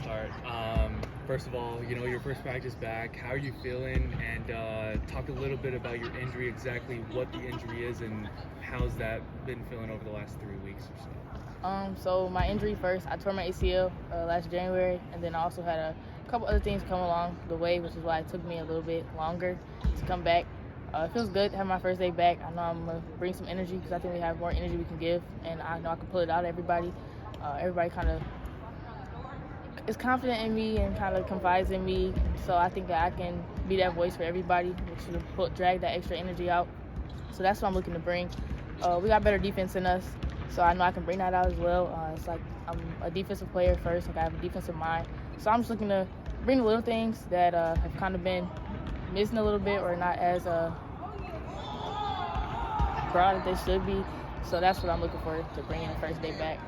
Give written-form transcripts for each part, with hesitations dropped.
start. First of all, your first practice back. How are you feeling? And talk a little bit about your injury, exactly what the injury is, and how's that been feeling over the last 3 weeks or so? So my injury first, I tore my ACL last January, and then I also had a couple other things come along the way, which is why it took me a little bit longer to come back. It feels good to have my first day back. I know I'm going to bring some energy because I think we have more energy we can give, and I know I can pull it out of everybody. Everybody kind of is confident in me and kind of confides in me, so I think that I can be that voice for everybody, which will drag that extra energy out. So that's what I'm looking to bring. We got better defense in us, so I know I can bring that out as well. It's like I'm a defensive player first, like I have a defensive mind. So I'm just looking to bring the little things that have kind of been missing a little bit or not as broad as they should be. So that's what I'm looking for to bring in the first day back.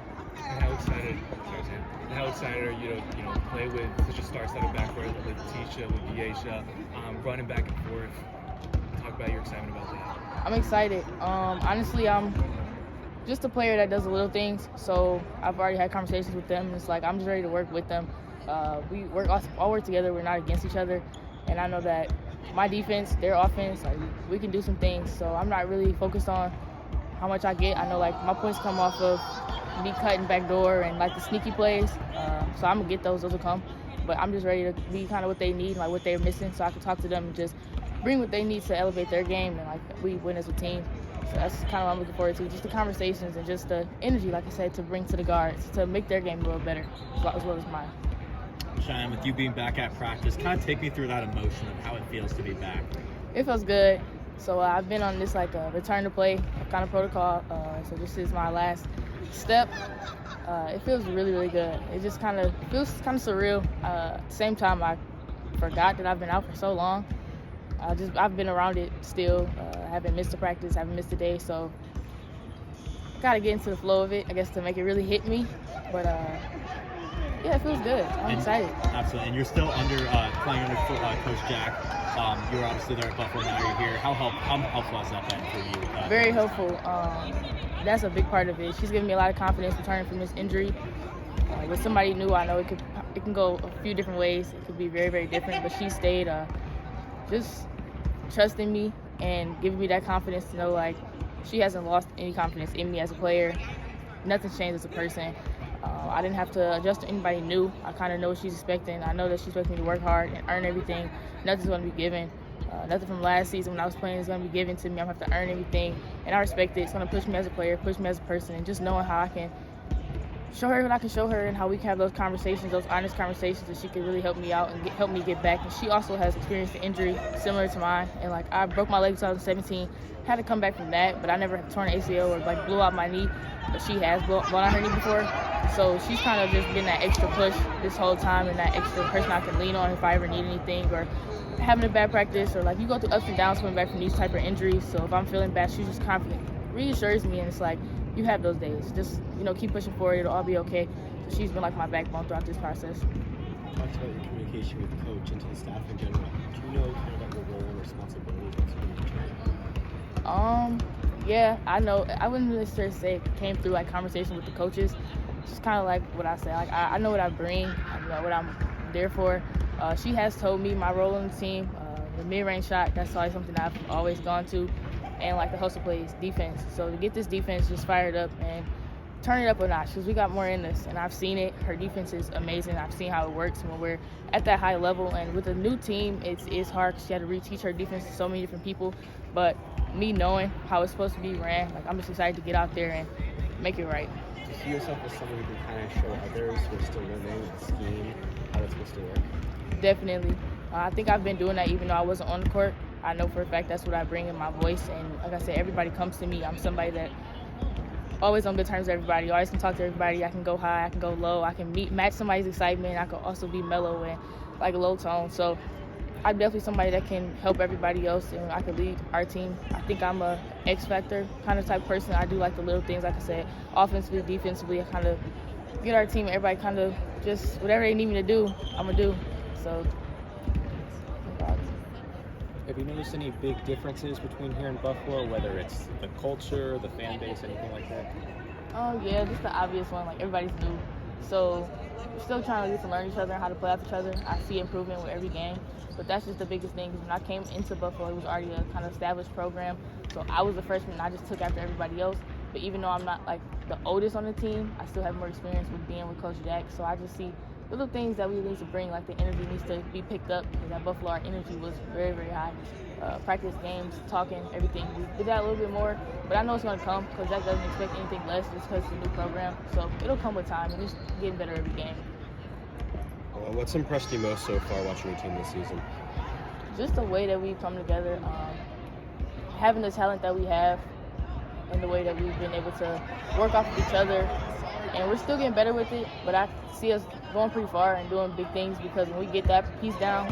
And how excited are you to play with such a star-studded backcourt with Tisha, with Deisha, running back and forth? Talk about your excitement about that. I'm excited. Honestly, I'm just a player that does the little things. So I've already had conversations with them. It's like I'm just ready to work with them. We all work together. We're not against each other. And I know that my defense, their offense, like we can do some things. So I'm not really focused on how much I get. I know like my points come off of me cutting back door and like the sneaky plays. So I'm gonna get those will come. But I'm just ready to be kind of what they need, like what they're missing, so I can talk to them and just bring what they need to elevate their game and like we win as a team. So that's kind of what I'm looking forward to, just the conversations and just the energy, like I said, to bring to the guards to make their game a little better as well as mine. Cheyenne, with you being back at practice, kind of take me through that emotion of how it feels to be back. It feels good. So I've been on this like return to play kind of protocol. So this is my last step. It feels really, really good. It just kind of feels kind of surreal. At the same time, I forgot that I've been out for so long. I've been around it still. I haven't missed a practice, haven't missed a day. So I gotta get into the flow of it, I guess, to make it really hit me. But yeah, it feels good. I'm excited. Absolutely. And you're still playing under Coach Jack. You're obviously there at Buffalo, now you're here. How helpful has that been for you? Very helpful. That's a big part of it. She's given me a lot of confidence returning from this injury. With somebody new, I know it can go a few different ways. It could be very, very different. But she stayed just trusting me and giving me that confidence to know like she hasn't lost any confidence in me as a player. Nothing's changed as a person. I didn't have to adjust to anybody new. I kind of know what she's expecting. I know that she's expecting me to work hard and earn everything. Nothing's going to be given. Nothing from last season when I was playing is going to be given to me. I'm going to have to earn everything, and I respect it. It's going to push me as a player, push me as a person, and just knowing how I can show her what I can show her and how we can have those conversations, those honest conversations, that she can really help me out and help me get back. And she also has experienced an injury similar to mine, and like I broke my leg in 2017, had to come back from that, but I never torn an ACL or like blew out my knee, but she has blown out her knee before. So she's kind of just been that extra push this whole time and that extra person I can lean on if I ever need anything or having a bad practice, or like you go through ups and downs coming back from these type of injuries. So if I'm feeling bad, she's just confident, reassures me, and it's like, you have those days. Just, keep pushing forward. It'll all be okay. So she's been like my backbone throughout this process. You talked about your communication with the coach and to the staff in general. Do you know kind of what your role and responsibility is? Yeah, I know. I wouldn't necessarily say it came through like conversation with the coaches. It's just kind of like what I say. Like I know what I bring. I know what I'm there for. She has told me my role on the team. The mid-range shot, that's always something I've always gone to. And like the hustle plays, defense. So to get this defense just fired up and turn it up a notch, because we got more in this, and I've seen it. Her defense is amazing. I've seen how it works when we're at that high level. And with a new team, it's hard because she had to reteach her defense to so many different people. But me knowing how it's supposed to be ran, like I'm just excited to get out there and make it right. Do you see yourself as someone who can kind of show others who are still learning the scheme how it's supposed to work? Definitely. I think I've been doing that even though I wasn't on the court. I know for a fact that's what I bring in my voice. And like I said, everybody comes to me. I'm somebody that always on good terms with everybody. Always can talk to everybody. I can go high, I can go low. I can match somebody's excitement. I can also be mellow and like a low tone. So I'm definitely somebody that can help everybody else, and I can lead our team. I think I'm a X factor kind of type person. I do like the little things, like I said, offensively, defensively. I kind of get our team, everybody kind of just whatever they need me to do, I'm gonna do. So. Have you noticed any big differences between here and Buffalo, whether it's the culture, the fan base, anything like that? Oh yeah, just the obvious one. Like everybody's new, so we're still trying to get to learn each other and how to play off each other. I see improvement with every game, but that's just the biggest thing. Because when I came into Buffalo, it was already a kind of established program, so I was the freshman and I just took after everybody else. But even though I'm not like the oldest on the team, I still have more experience with being with Coach Jack. So I just see little things that we need to bring, like the energy needs to be picked up. Because at Buffalo, our energy was very, very high. Practice, games, talking, everything. We did that a little bit more, but I know it's going to come because Jack doesn't expect anything less just because it's a new program. So it'll come with time, and it's getting better every game. What's impressed you most so far watching your team this season? Just the way that we've come together, having the talent that we have, and the way that we've been able to work off of each other. And we're still getting better with it, but I see us going pretty far and doing big things because when we get that piece down,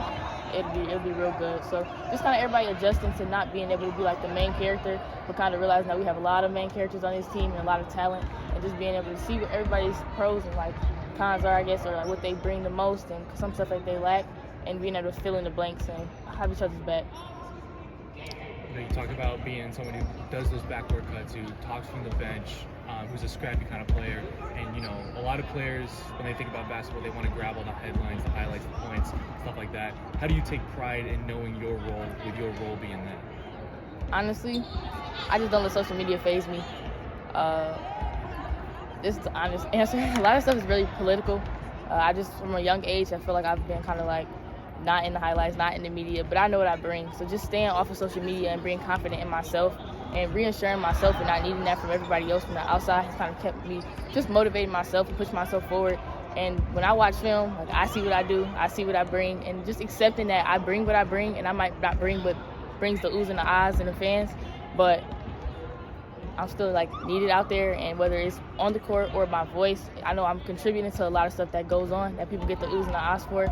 it'll be real good. So just kind of everybody adjusting to not being able to be like the main character, but kind of realizing that we have a lot of main characters on this team and a lot of talent, and just being able to see what everybody's pros and like cons are, I guess, or like what they bring the most and some stuff that they lack, and being able to fill in the blanks and have each other's back. You talk about being someone who does those backdoor cuts, who talks from the bench, who's a scrappy kind of player. And, a lot of players, when they think about basketball, they want to grab all the headlines, the highlights, the points, stuff like that. How do you take pride in knowing your role, with your role being that? Honestly, I just don't let social media faze me. This is the honest answer. A lot of stuff is really political. I just, from a young age, I feel like I've been kind of like not in the highlights, not in the media, but I know what I bring. So just staying off of social media and being confident in myself and reassuring myself and not needing that from everybody else from the outside has kind of kept me just motivating myself and pushing myself forward. And when I watch film, like I see what I do, I see what I bring, and just accepting that I bring what I bring, and I might not bring what brings the oohs and the ahs and the fans, but I'm still like needed out there, and whether it's on the court or my voice, I know I'm contributing to a lot of stuff that goes on that people get the oohs and the ahs for.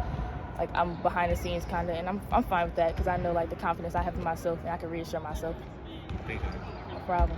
Like I'm behind the scenes kind of, and I'm fine with that because I know like the confidence I have in myself and I can reassure myself. Thank you. No problem.